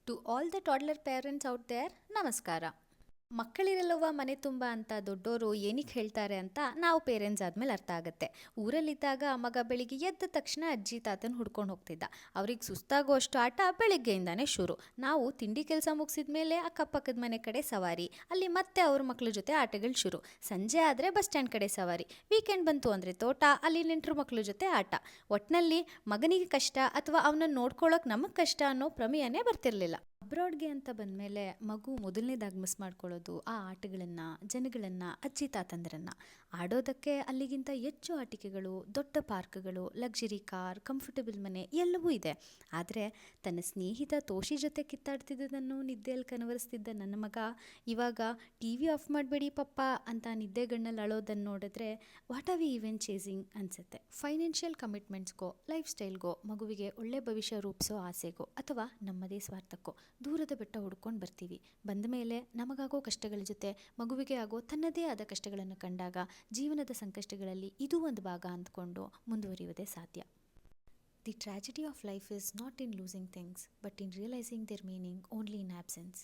To all the toddler parents out there ನಮಸ್ಕಾರ. ಮಕ್ಕಳಿರಲ್ಲವ ಮನೆ ತುಂಬ ಅಂತ ದೊಡ್ಡೋರು ಏನಕ್ಕೆ ಹೇಳ್ತಾರೆ ಅಂತ ನಾವು ಪೇರೆಂಟ್ಸ್ ಆದಮೇಲೆ ಅರ್ಥ ಆಗುತ್ತೆ. ಊರಲ್ಲಿದ್ದಾಗ ಮಗ ಬೆಳಿಗ್ಗೆ ಎದ್ದ ತಕ್ಷಣ ಅಜ್ಜಿ ತಾತನ ಹುಡ್ಕೊಂಡು ಹೋಗ್ತಿದ್ದ. ಅವ್ರಿಗೆ ಸುಸ್ತಾಗುವಷ್ಟು ಆಟ ಬೆಳಿಗ್ಗೆಯಿಂದಾನೇ ಶುರು. ನಾವು ತಿಂಡಿ ಕೆಲಸ ಮುಗಿಸಿದ ಮೇಲೆ ಅಕ್ಕಪಕ್ಕದ ಮನೆ ಕಡೆ ಸವಾರಿ, ಅಲ್ಲಿ ಮತ್ತೆ ಅವ್ರ ಮಕ್ಳ ಜೊತೆ ಆಟಗಳು ಶುರು. ಸಂಜೆ ಆದರೆ ಬಸ್ ಸ್ಟ್ಯಾಂಡ್ ಕಡೆ ಸವಾರಿ, ವೀಕೆಂಡ್ ಬಂತು ಅಂದರೆ ತೋಟ, ಅಲ್ಲಿ ನೆಂಟರು ಮಕ್ಳ ಜೊತೆ ಆಟ. ಒಟ್ಟಿನಲ್ಲಿ ಮಗನಿಗೆ ಕಷ್ಟ ಅಥವಾ ಅವನನ್ನು ನೋಡ್ಕೊಳ್ಳೋಕೆ ನಮಗೆ ಕಷ್ಟ ಅನ್ನೋ ಪ್ರಮೇಯನೇ ಬರ್ತಿರ್ಲಿಲ್ಲ. ಅಬ್ರಾಡ್ಗೆ ಅಂತ ಬಂದಮೇಲೆ ಮಗು ಮೊದಲನೇದಾಗಿ ಮಿಸ್ ಮಾಡ್ಕೊಳ್ಳೋದು ಆ ಆಟಗಳನ್ನು, ಜನಗಳನ್ನು, ಅಜ್ಜಿ ತಾತಂದ್ರನ್ನು. ಆಡೋದಕ್ಕೆ ಅಲ್ಲಿಗಿಂತ ಹೆಚ್ಚು ಆಟಿಕೆಗಳು, ದೊಡ್ಡ ಪಾರ್ಕ್ಗಳು, ಲಕ್ಸುರಿ ಕಾರ್, ಕಂಫರ್ಟಬಲ್ ಮನೆ ಎಲ್ಲವೂ ಇದೆ. ಆದರೆ ತನ್ನ ಸ್ನೇಹಿತ ತೋಷಿ ಜೊತೆ ಕಿತ್ತಾಡ್ತಿದ್ದದನ್ನು ನಿದ್ದೆಯಲ್ಲಿ ಕನವರಿಸ್ತಿದ್ದ ನನ್ನ ಮಗ ಇವಾಗ ಟಿ ವಿ ಆಫ್ ಮಾಡಬೇಡಿ ಪಪ್ಪ ಅಂತ ನಿದ್ದೆಗಣ್ಣಲ್ಲಿ ಅಳೋದನ್ನು ನೋಡಿದ್ರೆ what are we even chasing ಅನಿಸುತ್ತೆ. ಫೈನಾನ್ಷಿಯಲ್ ಕಮಿಟ್ಮೆಂಟ್ಸ್ಗೋ, ಲೈಫ್ ಸ್ಟೈಲ್ಗೋ, ಮಗುವಿಗೆ ಒಳ್ಳೆ ಭವಿಷ್ಯ ರೂಪಿಸೋ ಆಸೆಗೋ ಅಥವಾ ನಮ್ಮದೇ ಸ್ವಾರ್ಥಕ್ಕೋ ದೂರದ ಬೆಟ್ಟ ಹುಡ್ಕೊಂಡು ಬರ್ತೀವಿ. ಬಂದ ಮೇಲೆ ನಮಗಾಗೋ ಕಷ್ಟಗಳ ಜೊತೆ ಮಗುವಿಗೆ ಆಗೋ ತನ್ನದೇ ಆದ ಕಷ್ಟಗಳನ್ನು ಕಂಡಾಗ ಜೀವನದ ಸಂಕಷ್ಟಗಳಲ್ಲಿ ಇದೂ ಒಂದು ಭಾಗ ಅಂದ್ಕೊಂಡು ಮುಂದುವರಿಯುವುದೇ ಸಾಧ್ಯ. The tragedy of life is not in losing things but in realising their meaning only in absence.